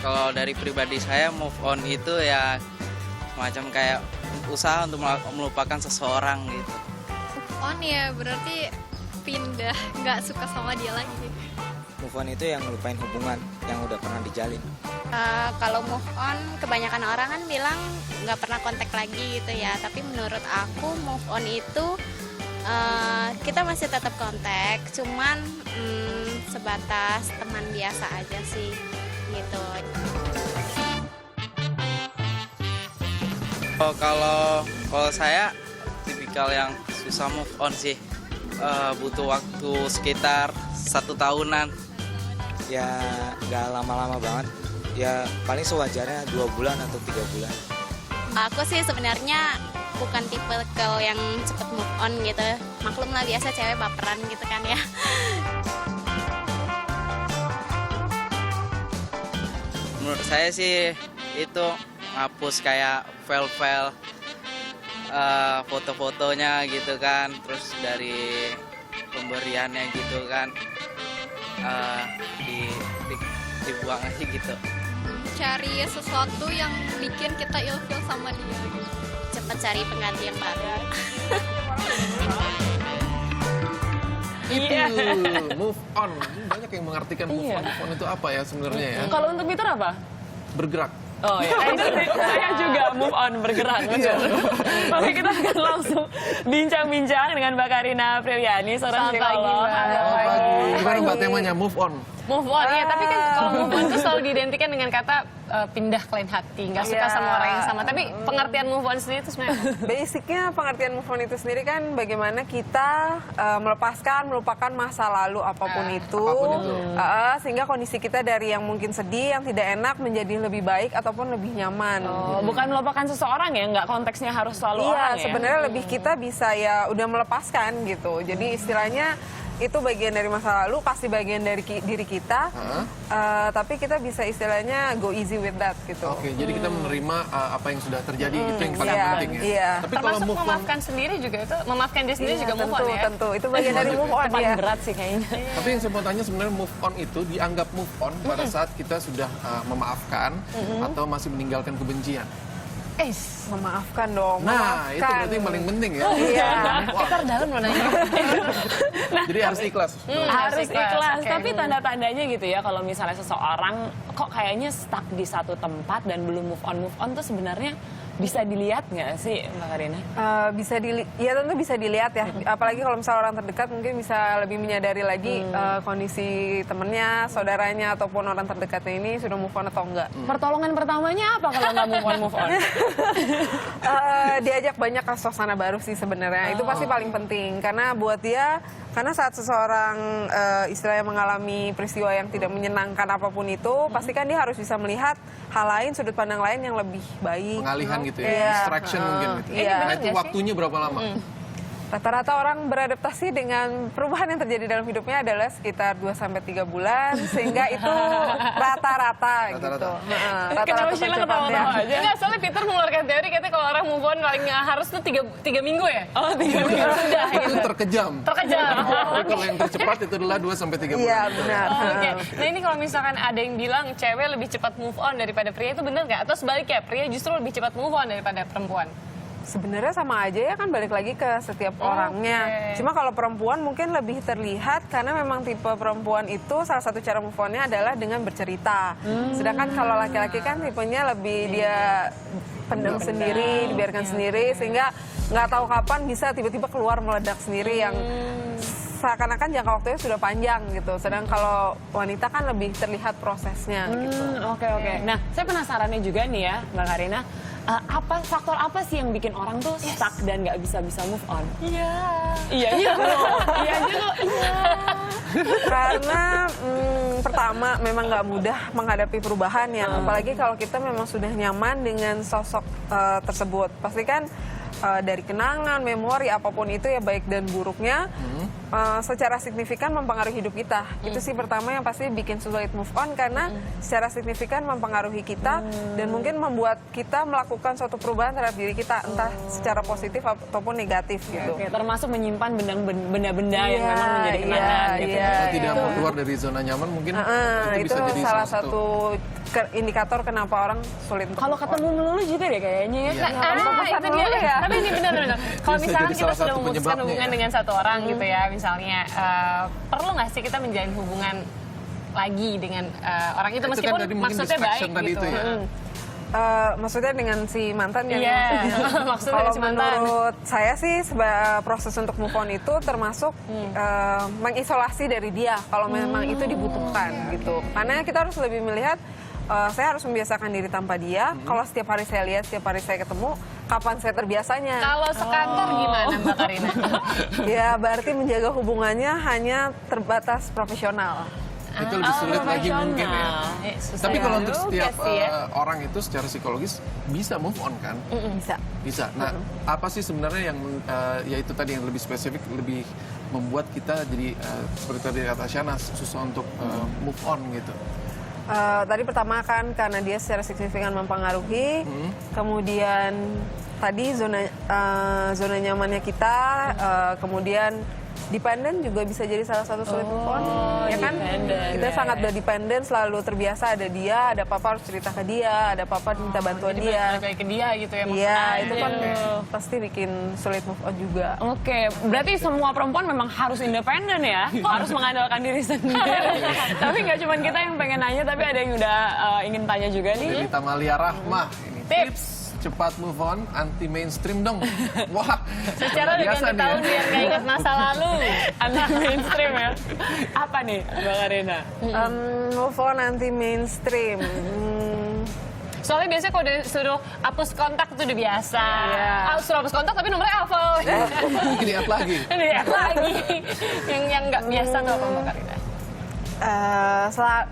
Kalau dari pribadi saya, move on itu ya semacam kayak usaha untuk melupakan seseorang gitu. Move on ya berarti pindah, nggak suka sama dia lagi. Move on itu yang ngelupain hubungan yang udah pernah dijalin. Kalau move on, kebanyakan orang kan bilang nggak pernah kontak lagi gitu ya. Tapi menurut aku move on itu kita masih tetap kontak, cuman sebatas teman biasa aja sih gitu. Kalau saya tipikal yang susah move on sih, butuh waktu sekitar 1 tahunan. Ya nggak lama-lama banget. Ya paling sewajarnya 2 bulan atau 3 bulan. Aku sih sebenarnya bukan tipe yang cepet move on gitu. Maklum lah biasa cewek baperan gitu kan ya. Menurut saya sih itu ngapus kayak file-file foto-fotonya gitu kan, terus dari pemberiannya gitu kan, dibuang aja gitu. Cari sesuatu yang bikin kita ilfeel sama dia gitu. Cepet cari pengganti yang baru. Itu move on. Banyak yang mengartikan move on. Move on itu apa ya sebenarnya ya? Kalau untuk Peter apa? Bergerak. Oh ya, saya juga move on, bergerak. Oke, kita akan langsung bincang-bincang dengan Mbak Karina Apriliani, seorang psikolog. Selamat pagi. Gimana Mbak temanya move on? Move on, ya. Tapi kan kalau move on itu selalu diidentikan dengan kata pindah ke lain hati, nggak suka sama orang yang sama. Tapi pengertian move on sendiri itu sebenarnya basicnya pengertian move on itu sendiri kan bagaimana kita melupakan masa lalu apapun itu. Sehingga kondisi kita dari yang mungkin sedih, yang tidak enak menjadi lebih baik ataupun lebih nyaman. bukan melupakan seseorang ya, nggak konteksnya harus selalu orang ya. Iya, sebenarnya lebih kita bisa ya udah melepaskan gitu. Jadi istilahnya itu bagian dari masa lalu, pasti bagian dari diri kita, tapi kita bisa istilahnya go easy with that gitu. Oke, jadi kita menerima apa yang sudah terjadi, itu yang paling penting ya. Iya. Tapi kalau Termasuk move on, memaafkan sendiri juga itu, memaafkan diri sendiri juga move on ya. Tentu, itu bagian dari move on Paling ya. berat sih kayaknya. tapi yang saya mau tanya sebenarnya move on itu dianggap move on pada saat kita sudah memaafkan atau masih meninggalkan kebencian. Memaafkan dong, Nah, itu memaafkan. berarti yang paling penting ya. Iya. Kita dalam loh nanya. Jadi harus ikhlas. Harus ikhlas. Oke. Tapi tanda-tandanya gitu ya, kalau misalnya seseorang kok kayaknya stuck di satu tempat dan belum move on tuh sebenarnya bisa dilihat nggak sih Mbak Karina? Ya tentu bisa dilihat ya. Apalagi kalau misalnya orang terdekat mungkin bisa lebih menyadari lagi kondisi temennya, saudaranya ataupun orang terdekatnya ini sudah move on atau enggak. Pertolongan pertamanya apa kalau nggak move on? Diajak banyak ke suasana baru sih sebenarnya. Itu pasti paling penting karena buat dia, karena saat seseorang istilahnya mengalami peristiwa yang tidak menyenangkan apapun itu, pasti kan dia harus bisa melihat hal lain, sudut pandang lain yang lebih baik. Pengalihan gitu ya, Iya. distraction mungkin gitu. Iya. Nah, itu waktunya berapa lama? Rata-rata orang beradaptasi dengan perubahan yang terjadi dalam hidupnya adalah sekitar 2-3 bulan, sehingga itu rata-rata gitu. Kenapa Sheila ketawa-tawa aja? Enggak, soalnya Peter mengeluarkan teori katanya kalau orang move on paling harus tuh 3 minggu ya? Oh, 3 minggu sudah. Itu terkejam. Terkejar. Tapi kalau yang tercepat itu adalah 2-3 bulan. Iya, benar. Oke. Nah ini kalau misalkan ada yang bilang cewek lebih cepat move on daripada pria, itu benar nggak? Atau sebaliknya, pria justru lebih cepat move on daripada perempuan? Sebenarnya sama aja ya, kan balik lagi ke setiap orangnya. Cuma kalau perempuan mungkin lebih terlihat karena memang tipe perempuan itu salah satu cara move on-nya adalah dengan bercerita. Sedangkan kalau laki-laki kan tipenya lebih dia pendam sendiri, dibiarkan sendiri, sehingga nggak tahu kapan bisa tiba-tiba keluar meledak sendiri yang seakan-akan jangka waktunya sudah panjang gitu. Sedang kalau wanita kan lebih terlihat prosesnya gitu. Oke. Nah, saya penasarannya juga nih ya, Mbak Karina. Faktor apa sih yang bikin orang tuh stuck dan nggak bisa move on? Iya juga. Karena pertama memang nggak mudah menghadapi perubahan ya, apalagi kalau kita memang sudah nyaman dengan sosok tersebut. Pasti kan dari kenangan, memori, apapun itu ya baik dan buruknya secara signifikan mempengaruhi hidup kita. Itu sih pertama yang pasti bikin sulit move on, karena secara signifikan mempengaruhi kita dan mungkin membuat kita melakukan suatu perubahan terhadap diri kita, entah secara positif ataupun negatif gitu. Oke, termasuk menyimpan benda-benda yang memang menjadi kenangan gitu. Kalau tidak mau keluar dari zona nyaman mungkin itu itu bisa jadi salah satu indikator kenapa orang sulit untuk Kalau move on. ketemu melulu juga deh kayaknya ya. Iya. Itu dia ya. Tapi ini benar-benar. Kalau Bisa misalkan jadi kita salah sudah satu memutuskan penyebabnya hubungan ya. dengan satu orang gitu ya, misalnya perlu nggak sih kita menjalin hubungan lagi dengan orang itu Itu kan meskipun tadi mungkin maksudnya baik distraction tadi gitu. itu ya. Maksudnya dengan si mantan yang Iya, maksudnya kalau dengan si mantan. menurut saya sih proses untuk move on itu termasuk mengisolasi dari dia kalau memang itu dibutuhkan gitu. Karena kita harus lebih melihat saya harus membiasakan diri tanpa dia. Kalau setiap hari saya lihat, setiap hari saya ketemu, kapan saya terbiasanya? Kalau sekantor gimana Mbak Karina? Ya berarti menjaga hubungannya hanya terbatas profesional. Itu lebih sulit lagi mungkin ya. Tapi kalau untuk setiap orang itu secara psikologis bisa move on kan? Bisa. Bisa. Nah, apa sih sebenarnya yang ya itu tadi yang lebih spesifik, lebih membuat kita jadi seperti tadi kata Shana susah untuk move on gitu? Tadi pertama kan karena dia secara signifikan mempengaruhi, kemudian tadi zona nyamannya kita, kemudian dependen juga bisa jadi salah satu sulit move on, ya kan? Kita sangat udah dependen, selalu terbiasa ada dia, ada apa-apa harus cerita ke dia, ada apa-apa minta bantuan dia. Balik ke dia gitu ya. Iya, itu kan pasti bikin sulit move on juga. Oke, berarti semua perempuan memang harus independen ya, harus mengandalkan diri sendiri. Tapi nggak cuma kita yang pengen nanya, tapi ada yang udah ingin tanya juga nih. Dari Tamalia Rahmah ini Tips. cepat move on, anti mainstream dong. Wah, Secara biasa dengan nih tahun ya. biar nggak ingat masa lalu, anti mainstream ya. Apa nih, Mbak Karina? Move on anti mainstream. Soalnya biasanya kalau disuruh hapus kontak itu udah biasa. Suruh hapus kontak tapi nomornya hafal. Mungkin di-add lagi. Lihat lagi. Yang nggak biasa tuh apa Mbak Karina?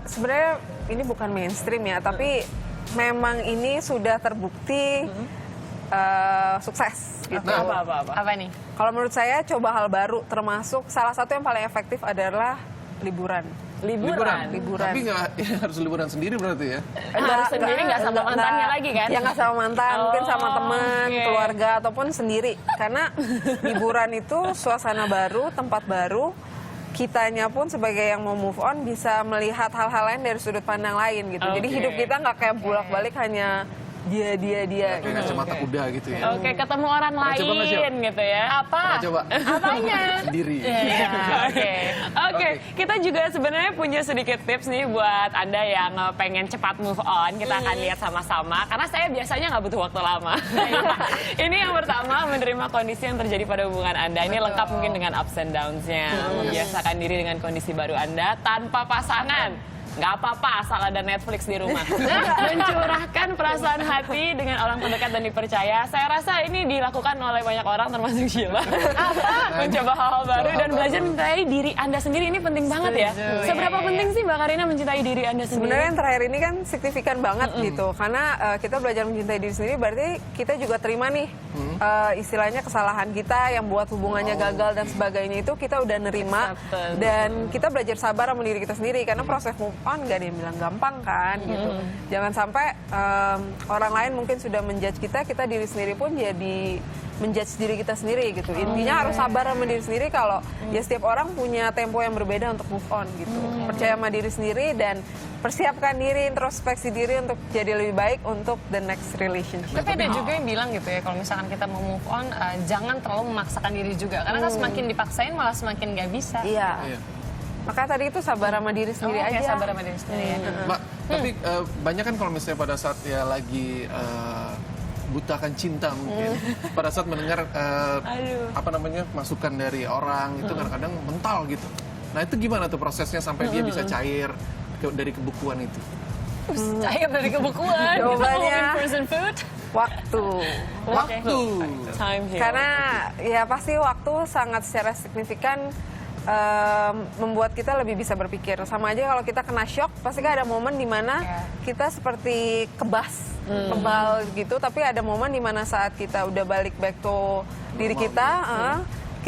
Sebenarnya ini bukan mainstream ya, tapi memang ini sudah terbukti sukses gitu. Nah, Apa nih? Kalau menurut saya coba hal baru, termasuk salah satu yang paling efektif adalah liburan. Liburan. Tapi nggak harus liburan sendiri berarti ya? Baru sendiri nggak sama mantannya lagi kan? Ya nggak sama mantan, mungkin sama teman, oke. keluarga ataupun sendiri. Karena liburan itu suasana baru, tempat baru. Kitanya pun sebagai yang mau move on bisa melihat hal-hal lain dari sudut pandang lain gitu. Jadi Oke. hidup kita nggak kayak bolak-balik hanya dia. Kayak kacamata kuda gitu ya. Oke, ketemu orang Pernah coba nggak, Cio? lain gitu ya. Apa? Pernah coba? Apanya? Sendiri. Iya, Oke, kita juga sebenarnya punya sedikit tips nih buat Anda yang pengen cepat move on. Kita akan lihat sama-sama, karena saya biasanya nggak butuh waktu lama. Ini yang pertama, menerima kondisi yang terjadi pada hubungan Anda. Ini lengkap mungkin dengan ups and downs-nya. Membiasakan diri dengan kondisi baru Anda tanpa pasangan. Nggak apa-apa, asal ada Netflix di rumah. Mencurahkan perasaan hati dengan orang terdekat dan dipercaya. Saya rasa ini dilakukan oleh banyak orang, termasuk Sheila. Mencoba hal-hal baru dan belajar mencintai diri Anda sendiri. Ini penting banget ya. Seberapa penting sih Mbak Karina mencintai diri Anda sendiri? Sebenarnya yang terakhir ini kan signifikan banget gitu. Karena kita belajar mencintai diri sendiri berarti kita juga terima nih istilahnya kesalahan kita yang buat hubungannya gagal dan sebagainya itu kita udah nerima. Dan kita belajar sabar sama diri kita sendiri. Karena proses move on gak ada yang bilang gampang kan gitu. Jangan sampai orang lain mungkin sudah menjudge kita diri sendiri pun jadi menjudge diri kita sendiri gitu. Intinya harus sabar sama diri sendiri kalau ya setiap orang punya tempo yang berbeda untuk move on gitu. Percaya sama diri sendiri dan persiapkan diri, introspeksi diri untuk jadi lebih baik untuk the next relationship. Tapi ada juga yang bilang gitu ya, kalau misalkan kita mau move on, jangan terlalu memaksakan diri juga. Karena kan semakin dipaksain malah semakin nggak bisa. Iya. Maka tadi itu sabar sama diri sendiri aja. Sabar sama diri sendiri ya. Mbak, tapi banyak kan kalau misalnya pada saat ya lagi butakan cinta mungkin, pada saat mendengar apa namanya masukan dari orang itu kadang-kadang mental gitu. Nah itu gimana tuh prosesnya sampai dia bisa cair dari kebukuan itu? Cair dari kebukuan. Jawabannya Frozen food. waktu. Time here. Karena ya pasti waktu sangat secara signifikan membuat kita lebih bisa berpikir. Sama aja kalau kita kena shock, pasti kan ada momen dimana kita seperti kebal gitu. Tapi ada momen dimana saat kita udah balik back to diri kita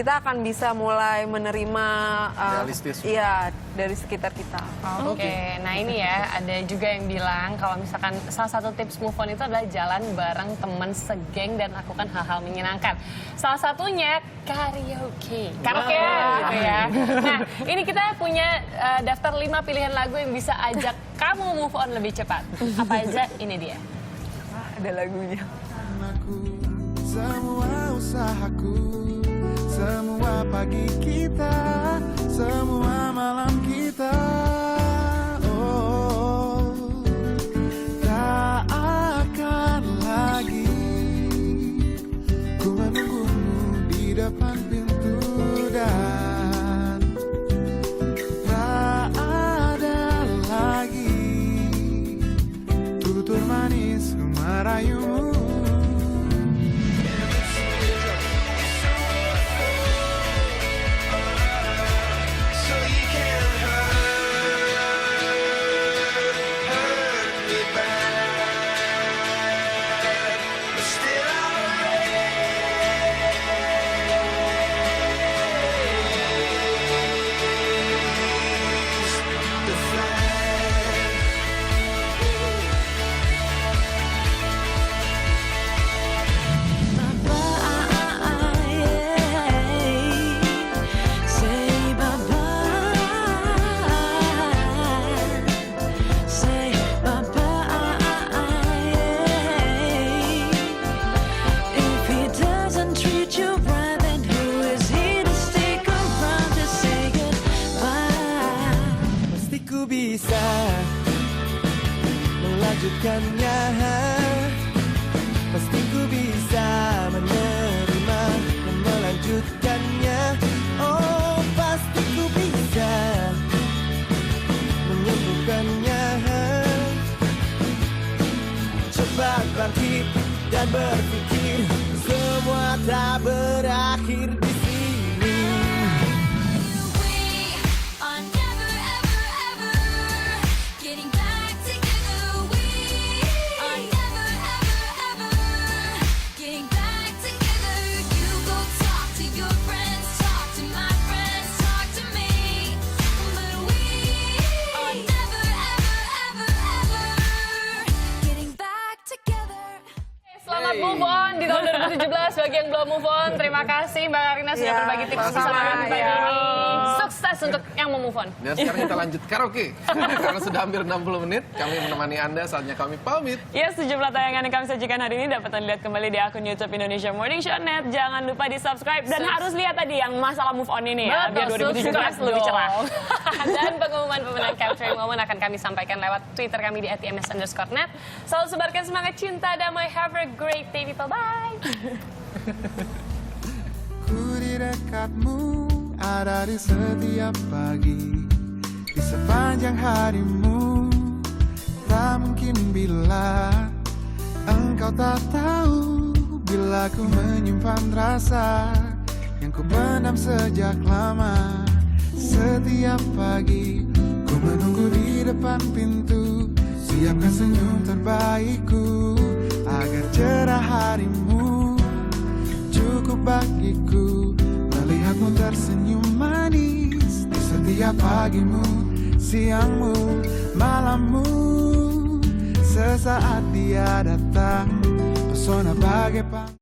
kita akan bisa mulai menerima Realistis. iya dari sekitar kita. Oke, nah ini ya ada juga yang bilang kalau misalkan salah satu tips move on itu adalah jalan bareng teman segeng dan lakukan hal-hal menyenangkan. Salah satunya karaoke gitu ya. Nah ini kita punya daftar 5 pilihan lagu yang bisa ajak kamu move on lebih cepat. Apa aja? Ini dia. Ada lagunya. Semua usahaku, semua pagi kita, semua malam kita, oh, tak akan lagi ku menunggumu di depan pintu dan tak ada lagi tutur manis merayumu. Bisa melanjutkannya, pasti ku bisa menerima dan melanjutkannya. Oh, pasti ku bisa menyembuhkannya. Cepat bangkit dan berpikir, semua tak berakhir di sini. Selamat move on di tahun 2017 bagi yang belum move on. Terima kasih Mbak Karina sudah berbagi tips bersama kami pagi ini. Sukses untuk yang mau move on. Dan sekarang kita lanjut karaoke. Karena sudah hampir 60 menit, kami menemani Anda, saatnya kami pamit. Ya, sejumlah tayangan yang kami sajikan hari ini dapat Anda lihat kembali di akun YouTube Indonesia Morning Show Net. Jangan lupa di subscribe dan harus lihat tadi yang masalah move on ini ya, biar 2017 lebih cerah. Dan pengumuman pemenang Capturing Moment akan kami sampaikan lewat Twitter kami di @ims_net. Selalu sebarkan semangat cinta, damai, have a great day people, bye. Ku di dekatmu, ada di setiap pagi, di sepanjang harimu. Tak mungkin bila engkau tak tahu, bila ku menyimpan rasa yang ku pendam sejak lama. Setiap pagi ku menunggu di depan pintu, siapkan senyum terbaikku agar cerah harimu. Cukup bagiku melihatmu tersenyum manis di setiap pagimu, siangmu, malammu. Sesaat dia datang, pesona bagai